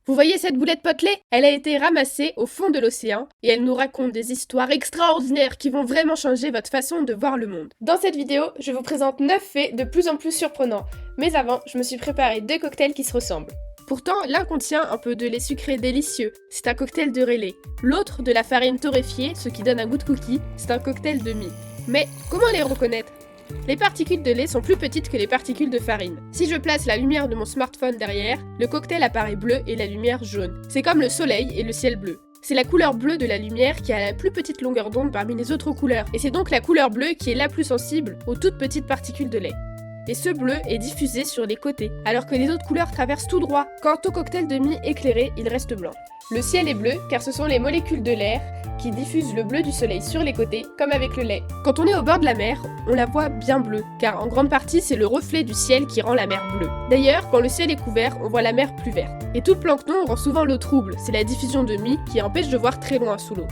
Vous voyez cette boulette potelée? Elle a été ramassée au fond de l'océan et elle nous raconte des histoires extraordinaires qui vont vraiment changer votre façon de voir le monde. Dans cette vidéo, je vous présente 9 faits de plus en plus surprenants. Mais avant, je me suis préparé 2 cocktails qui se ressemblent. Pourtant, l'un contient un peu de lait sucré délicieux, c'est un cocktail de relais. L'autre, de la farine torréfiée, ce qui donne un goût de cookie, c'est un cocktail de mie. Mais comment les reconnaître? Les particules de lait sont plus petites que les particules de farine. Si je place la lumière de mon smartphone derrière, le cocktail apparaît bleu et la lumière jaune. C'est comme le soleil et le ciel bleu. C'est la couleur bleue de la lumière qui a la plus petite longueur d'onde parmi les autres couleurs, et c'est donc la couleur bleue qui est la plus sensible aux toutes petites particules de lait. Et ce bleu est diffusé sur les côtés, alors que les autres couleurs traversent tout droit. Quant au cocktail de mie éclairé, il reste blanc. Le ciel est bleu car ce sont les molécules de l'air qui diffusent le bleu du soleil sur les côtés, comme avec le lait. Quand on est au bord de la mer, on la voit bien bleue, car en grande partie c'est le reflet du ciel qui rend la mer bleue. D'ailleurs, quand le ciel est couvert, on voit la mer plus verte. Et tout le plancton rend souvent l'eau trouble, c'est la diffusion de mie qui empêche de voir très loin sous l'eau.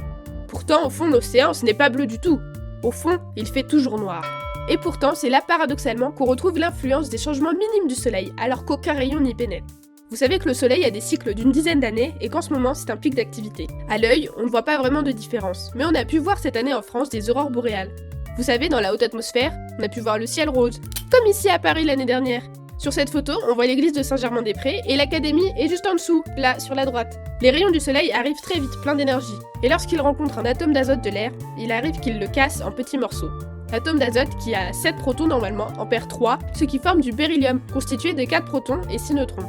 Pourtant, au fond de l'océan, ce n'est pas bleu du tout. Au fond, il fait toujours noir. Et pourtant, c'est là paradoxalement qu'on retrouve l'influence des changements minimes du soleil, alors qu'aucun rayon n'y pénètre. Vous savez que le soleil a des cycles d'une dizaine d'années et qu'en ce moment c'est un pic d'activité. À l'œil, on ne voit pas vraiment de différence, mais on a pu voir cette année en France des aurores boréales. Vous savez, dans la haute atmosphère, on a pu voir le ciel rose, comme ici à Paris l'année dernière. Sur cette photo, on voit l'église de Saint-Germain-des-Prés et l'académie est juste en dessous, là, sur la droite. Les rayons du soleil arrivent très vite, pleins d'énergie, et lorsqu'ils rencontrent un atome d'azote de l'air, il arrive qu'ils le cassent en petits morceaux. L'atome d'azote, qui a 7 protons normalement, en perd 3, ce qui forme du beryllium, constitué de 4 protons et 6 neutrons.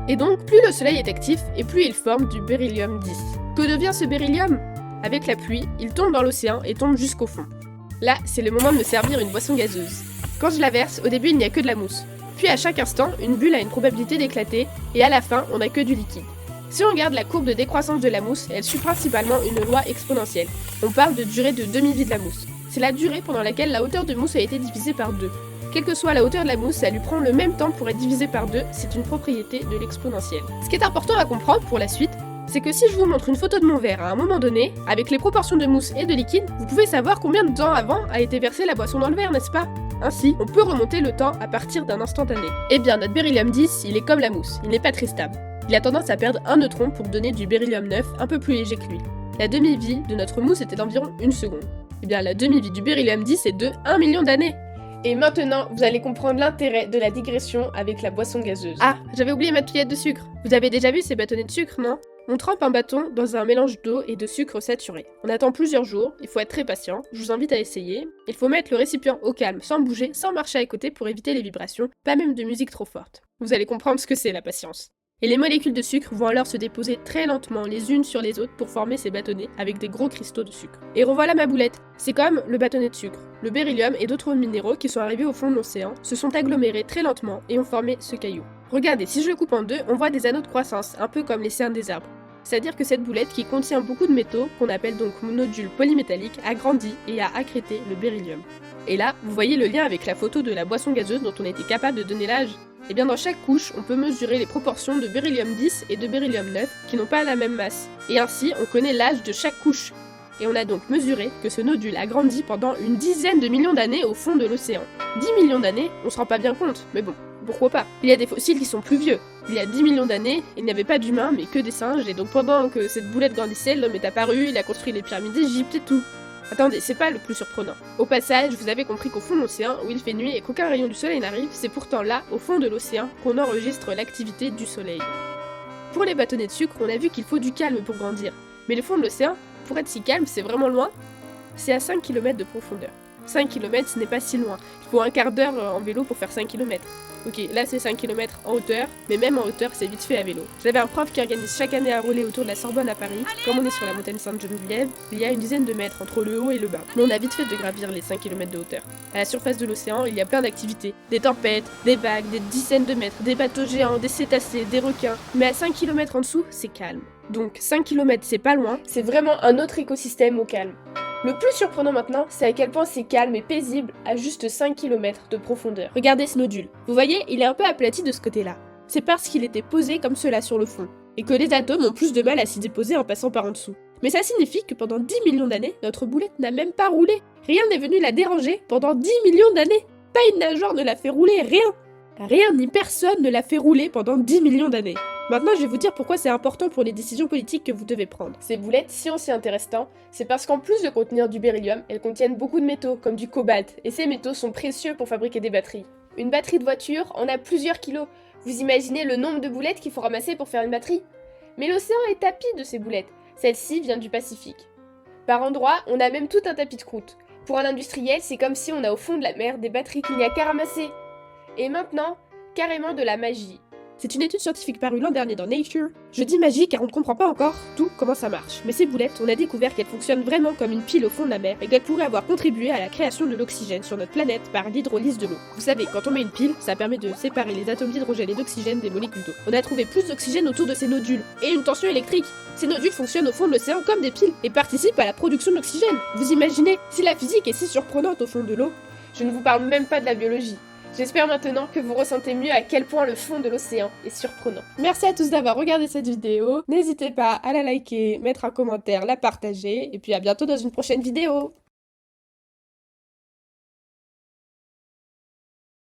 Et donc, plus le soleil est actif, et plus il forme du beryllium 10. Que devient ce beryllium? Avec la pluie, il tombe dans l'océan et tombe jusqu'au fond. Là, c'est le moment de me servir une boisson gazeuse. Quand je la verse, au début il n'y a que de la mousse. Puis à chaque instant, une bulle a une probabilité d'éclater, et à la fin, on n'a que du liquide. Si on regarde la courbe de décroissance de la mousse, elle suit principalement une loi exponentielle. On parle de durée de demi-vie de la mousse. C'est la durée pendant laquelle la hauteur de mousse a été divisée par 2. Quelle que soit la hauteur de la mousse, ça lui prend le même temps pour être divisé par 2, c'est une propriété de l'exponentielle. Ce qui est important à comprendre pour la suite, c'est que si je vous montre une photo de mon verre à un moment donné, avec les proportions de mousse et de liquide, vous pouvez savoir combien de temps avant a été versée la boisson dans le verre, n'est-ce pas? Ainsi, on peut remonter le temps à partir d'un instantané. Eh bien, notre beryllium 10, il est comme la mousse, il n'est pas très stable. Il a tendance à perdre un neutron pour donner du beryllium 9, un peu plus léger que lui. La demi-vie de notre mousse était d'environ 1 seconde. Eh bien, la demi-vie du beryllium 10 est de 1 million d'années. Et maintenant, vous allez comprendre l'intérêt de la digression avec la boisson gazeuse. Ah, j'avais oublié ma cuillère de sucre. Vous avez déjà vu ces bâtonnets de sucre, non? On trempe un bâton dans un mélange d'eau et de sucre saturé. On attend plusieurs jours, il faut être très patient, je vous invite à essayer. Il faut mettre le récipient au calme, sans bouger, sans marcher à côté pour éviter les vibrations, pas même de musique trop forte. Vous allez comprendre ce que c'est la patience. Et les molécules de sucre vont alors se déposer très lentement les unes sur les autres pour former ces bâtonnets avec des gros cristaux de sucre. Et revoilà ma boulette. C'est comme le bâtonnet de sucre. Le beryllium et d'autres minéraux qui sont arrivés au fond de l'océan se sont agglomérés très lentement et ont formé ce caillou. Regardez, si je le coupe en deux, on voit des anneaux de croissance, un peu comme les cernes des arbres. C'est-à-dire que cette boulette qui contient beaucoup de métaux, qu'on appelle donc nodules polymétalliques, a grandi et a accrété le beryllium. Et là, vous voyez le lien avec la photo de la boisson gazeuse dont on était capable de donner l'âge. Et bien dans chaque couche, on peut mesurer les proportions de beryllium 10 et de beryllium 9 qui n'ont pas la même masse. Et ainsi, on connaît l'âge de chaque couche. Et on a donc mesuré que ce nodule a grandi pendant une dizaine de millions d'années au fond de l'océan. 10 millions d'années, on se rend pas bien compte, mais bon, pourquoi pas. Il y a des fossiles qui sont plus vieux. Il y a 10 millions d'années, il n'y avait pas d'humains, mais que des singes, et donc pendant que cette boulette grandissait, l'homme est apparu, il a construit les pyramides d'Égypte et tout. Attendez, c'est pas le plus surprenant. Au passage, vous avez compris qu'au fond de l'océan, où il fait nuit et qu'aucun rayon du soleil n'arrive, c'est pourtant là, au fond de l'océan, qu'on enregistre l'activité du soleil. Pour les bâtonnets de sucre, on a vu qu'il faut du calme pour grandir. Mais le fond de l'océan, pour être si calme, c'est vraiment loin? C'est à 5 km de profondeur. 5 km, ce n'est pas si loin. Il faut un quart d'heure en vélo pour faire 5 km. Ok, là c'est 5 km en hauteur, mais même en hauteur, c'est vite fait à vélo. J'avais un prof qui organise chaque année un relais autour de la Sorbonne à Paris. Comme on est sur la montagne Sainte-Geneviève, il y a une dizaine de mètres entre le haut et le bas. Mais on a vite fait de gravir les 5 km de hauteur. À la surface de l'océan, il y a plein d'activités. Des tempêtes, des vagues, des dizaines de mètres, des bateaux géants, des cétacés, des requins. Mais à 5 km en dessous, c'est calme. Donc 5 km c'est pas loin, c'est vraiment un autre écosystème au calme. Le plus surprenant maintenant, c'est à quel point c'est calme et paisible à juste 5 km de profondeur. Regardez ce nodule. Vous voyez, il est un peu aplati de ce côté-là. C'est parce qu'il était posé comme cela sur le fond, et que les atomes ont plus de mal à s'y déposer en passant par en dessous. Mais ça signifie que pendant 10 millions d'années, notre boulette n'a même pas roulé. Rien n'est venu la déranger pendant 10 millions d'années. Pas une nageoire ne l'a fait rouler, rien. Rien ni personne ne l'a fait rouler pendant 10 millions d'années. Maintenant, je vais vous dire pourquoi c'est important pour les décisions politiques que vous devez prendre. Ces boulettes, si aussi intéressantes, c'est parce qu'en plus de contenir du beryllium, elles contiennent beaucoup de métaux, comme du cobalt, et ces métaux sont précieux pour fabriquer des batteries. Une batterie de voiture en a plusieurs kilos. Vous imaginez le nombre de boulettes qu'il faut ramasser pour faire une batterie? Mais l'océan est tapi de ces boulettes. Celle-ci vient du Pacifique. Par endroits, on a même tout un tapis de croûte. Pour un industriel, c'est comme si on a au fond de la mer des batteries qu'il n'y a qu'à ramasser. Et maintenant, carrément de la magie. C'est une étude scientifique parue l'an dernier dans Nature. Je dis magie car on ne comprend pas encore tout comment ça marche. Mais ces boulettes, on a découvert qu'elles fonctionnent vraiment comme une pile au fond de la mer et qu'elles pourraient avoir contribué à la création de l'oxygène sur notre planète par l'hydrolyse de l'eau. Vous savez, quand on met une pile, ça permet de séparer les atomes d'hydrogène et d'oxygène des molécules d'eau. On a trouvé plus d'oxygène autour de ces nodules et une tension électrique. Ces nodules fonctionnent au fond de l'océan comme des piles et participent à la production d'oxygène. Vous imaginez, si la physique est si surprenante au fond de l'eau, je ne vous parle même pas de la biologie. J'espère maintenant que vous ressentez mieux à quel point le fond de l'océan est surprenant. Merci à tous d'avoir regardé cette vidéo. N'hésitez pas à la liker, mettre un commentaire, la partager, et puis à bientôt dans une prochaine vidéo.